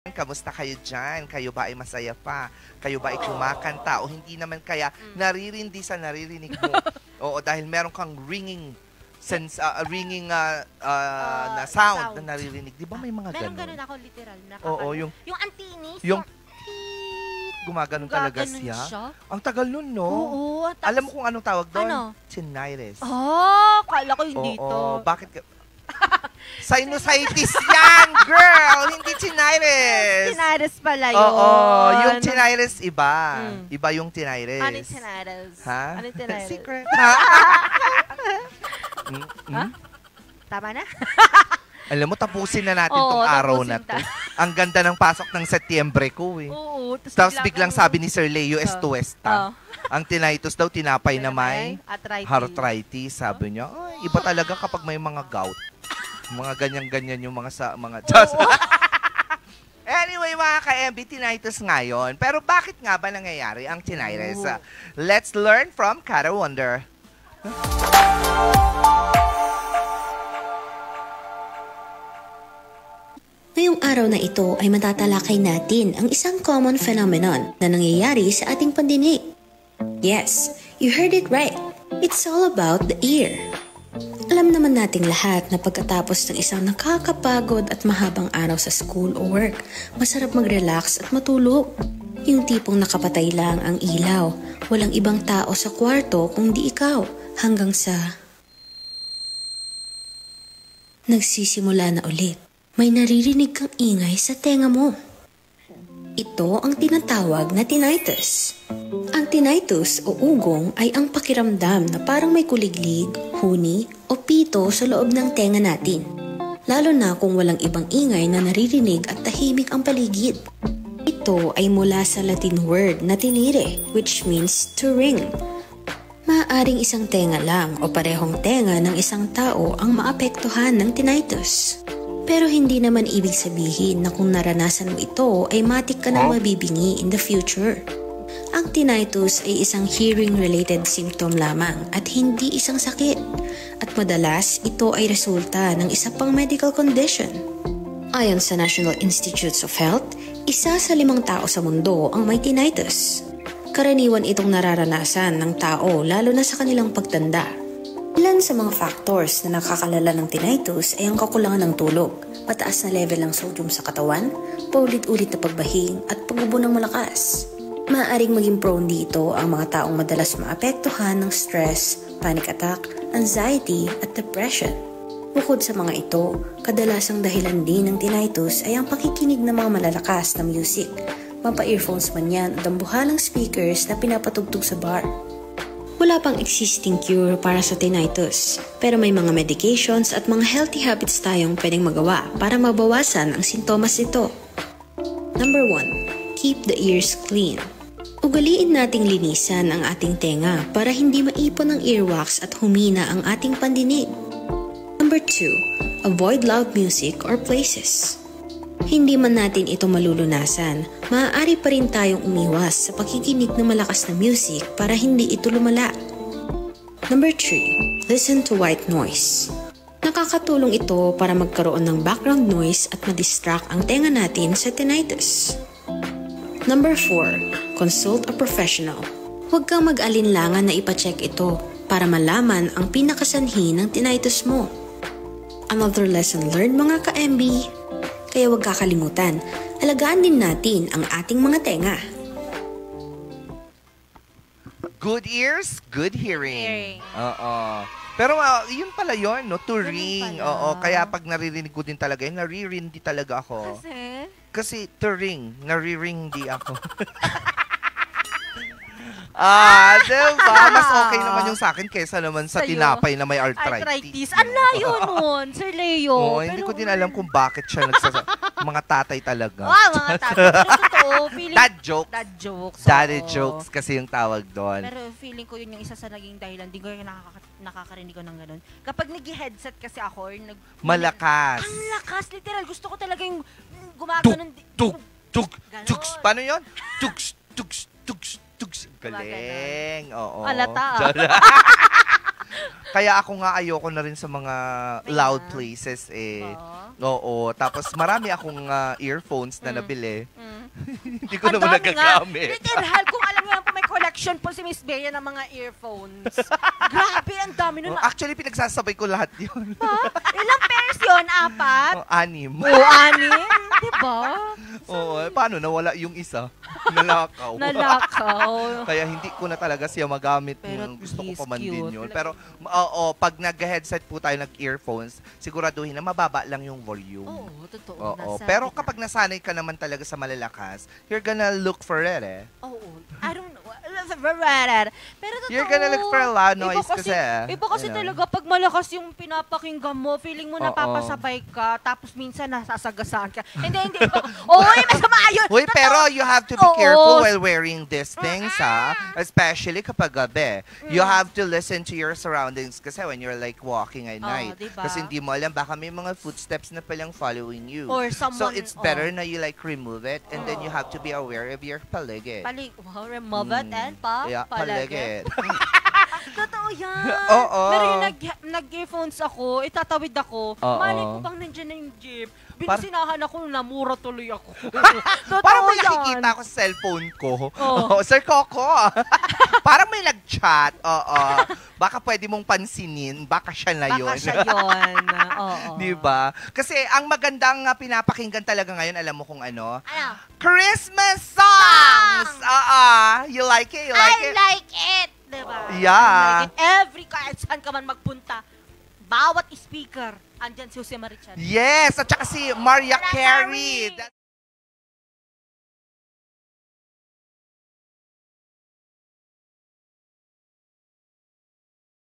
Kamusta kayo dyan? Kayo ba ay masaya pa? Kayo ba ay kumakanta? O hindi naman kaya naririndi sa naririnig mo? Oo, dahil meron kang ringing na sound na naririnig. Di ba may mga Meron ganun? ganun ako literal. Oo, yung antinis. yung gumaganon talaga siya. Ang tagal nun, no? Oo. Alam mo kung anong tawag doon? Ano? Tinnitus. Oh, kala ko hindi to. Oo, bakit ka? Sinusitis yan, girl! Hindi tinnitus! Tinnitus pala yun. Oo, yung tinnitus iba. Iba yung tinnitus. Ano yung tinnitus? Ha? Ano yung tinnitus? Secret. Ha? Ha? Tama na? Alam mo, tapusin na natin tong araw na to. Ang ganda ng pasok ng Setyembre ko eh. Oo. Tapos biglang sabi ni Sir Leo Estuesta, ang tinnitus daw tinapay na may arthritis. Sabi niya, ay, iba talaga kapag may mga gout. Mga ganyan-ganyan yung mga just. Anyway, mga ka-MB, tinnitus ngayon. Pero bakit nga ba nangyayari ang tinnitus? Let's learn from Cara Wonder. Ngayong araw na ito ay matatalakay natin ang isang common phenomenon na nangyayari sa ating pandinig. Yes, you heard it right. It's all about the ear. Alam naman nating lahat na pagkatapos ng isang nakakapagod at mahabang araw sa school o work, masarap mag-relax at matulog. Yung tipong nakapatay lang ang ilaw, walang ibang tao sa kwarto kundi ikaw, hanggang sa nagsisimula na ulit. May naririnig kang ingay sa tenga mo. Ito ang tinatawag na tinnitus. Ang tinnitus o ugong ay ang pakiramdam na parang may kuliglig, huni o pito sa loob ng tenga natin. Lalo na kung walang ibang ingay na naririnig at tahimik ang paligid. Ito ay mula sa Latin word na tinire, which means to ring. Maaaring isang tenga lang o parehong tenga ng isang tao ang maapektuhan ng tinnitus. Pero hindi naman ibig sabihin na kung naranasan mo ito ay matik ka nang mabibingi in the future. Ang tinnitus ay isang hearing-related symptom lamang at hindi isang sakit. At madalas, ito ay resulta ng isa pang medical condition. Ayon sa National Institutes of Health, 1 sa 5 tao sa mundo ang may tinnitus. Karaniwan itong nararanasan ng tao lalo na sa kanilang pagtanda. Ilan sa mga factors na nakakalala ng tinnitus ay ang kakulangan ng tulog, mataas na level ng sodium sa katawan, paulit-ulit na pagbahing at pag-ubo ng malakas. Maaaring maging prone dito ang mga taong madalas maapektuhan ng stress, panic attack, anxiety at depression. Bukod sa mga ito, kadalasang dahilan din ng tinnitus ay ang pakikinig ng mga malalakas na music, mapa-earphones man yan o dambuhalang speakers na pinapatugtog sa bar. Wala pang existing cure para sa tinnitus, pero may mga medications at mga healthy habits tayong pwedeng magawa para mabawasan ang sintomas nito. Number 1. Keep the ears clean. Ugaliin nating linisan ang ating tenga para hindi maipon ang earwax at humina ang ating pandinig. Number 2. Avoid loud music or places. Hindi man natin ito malulunasan, maaari pa rin tayong umiwas sa pakikinig ng malakas na music para hindi ito lumala. Number 3. Listen to white noise. Nakakatulong ito para magkaroon ng background noise at ma-distract ang tenga natin sa tinnitus. Number 4. Consult a professional. Huwag kang mag-alinlangan na ipacheck ito para malaman ang pinakasanhi ng tinnitus mo. Another lesson learned, mga ka-MB. Kaya huwag kakalimutan, alagaan din natin ang ating mga tenga. Good ears, good hearing. Oo. Pero yun pala yun, no? To ring. Oo. Kaya pag naririnig ko din talaga yun, naririndi talaga ako. Kasi to ring, naririndi ako. Diba? Mas okay naman yung sa akin kaysa naman sa tinapay na may arthritis. Ang layo nun, Sir Leo. Oo, hindi ko din alam kung bakit siya mga tatay talaga. Mga tatay. Pero totoo, feeling... Dad jokes. Dad jokes. Daddy jokes kasi yung tawag doon. Pero feeling ko yun yung isa sa naging dahilan. Di ko yung nakakarinig ko ng ganun. Kapag nag-headset kasi ako, or malakas. Ang lakas, literal. Gusto ko talaga yung gumaganon. Tugs. Paano yun? Tugs. Galing. Oo. Alata. Kaya ako nga ayoko na rin sa mga loud places eh. Oo, tapos marami akong earphones na nabili. Hindi ko Ang naman dami nga. nagagamit. Literal, kung alam niyo po may collection po si Miss Bea ng mga earphones. Grabe, ang dami nun. Actually, pinagsasabay ko lahat yun. Ilang pairs yun? 4? 6. O, 6? Diba? Oo, paano nawala yung isa? Nalakaw. Nalakaw. Kaya hindi ko na talaga siya magamit. Pero Gusto ko he's pa man din cute. yun. Pero, oo, pag nag-headset po tayo, nag-earphones, siguraduhin na mababa lang yung volume. Oo, totoo. Oo. Nasa Pero gitna. kapag nasanay ka naman talaga sa malalakas, you're gonna look for it eh. Oo. I don't know. Pero totoo. You're gonna look for a loud noise kasi. Iba kasi you know. talaga pag malakas yung pinapakinggan mo, feeling mo Oo. napapasabay ka, tapos minsan nasasagasaan ka. Hindi. Uy, masama yun. Uy, Totoo. pero you have to be Oo. careful while wearing these things, ha? Especially kapag gabi. You have to listen to your surroundings kasi when you're like walking at night. Diba? Kasi hindi mo alam, baka may mga footsteps na palang following you. Or someone, So it's better na you like remove it and then you have to be aware of your paligid. Wow, remove it and Yeah, paligid. Totoo yan. Oo. Pero yung nag-earphones ako, itatawid ako, Oo. malay ko bang nandiyan na yung jeep. Binusinahan ako, namura tuloy ako. Totoo Parang may yan. nakikita ako sa cellphone ko. Oo. Sir Coco. Parang may nag-chat. Oo. Baka pwede mong pansinin. Baka siya na yun. Baka siya yun. Oo. Diba? Kasi ang magandang pinapakinggan talaga ngayon, alam mo kung ano? Ano? Christmas songs! You like it? You like it? I like it! Diba? Yeah. I like it. Every kahit saan ka man magpunta, bawat speaker, andyan si Jose Marichan. Yes! At saka si Mariah Mariah Carey. Carey.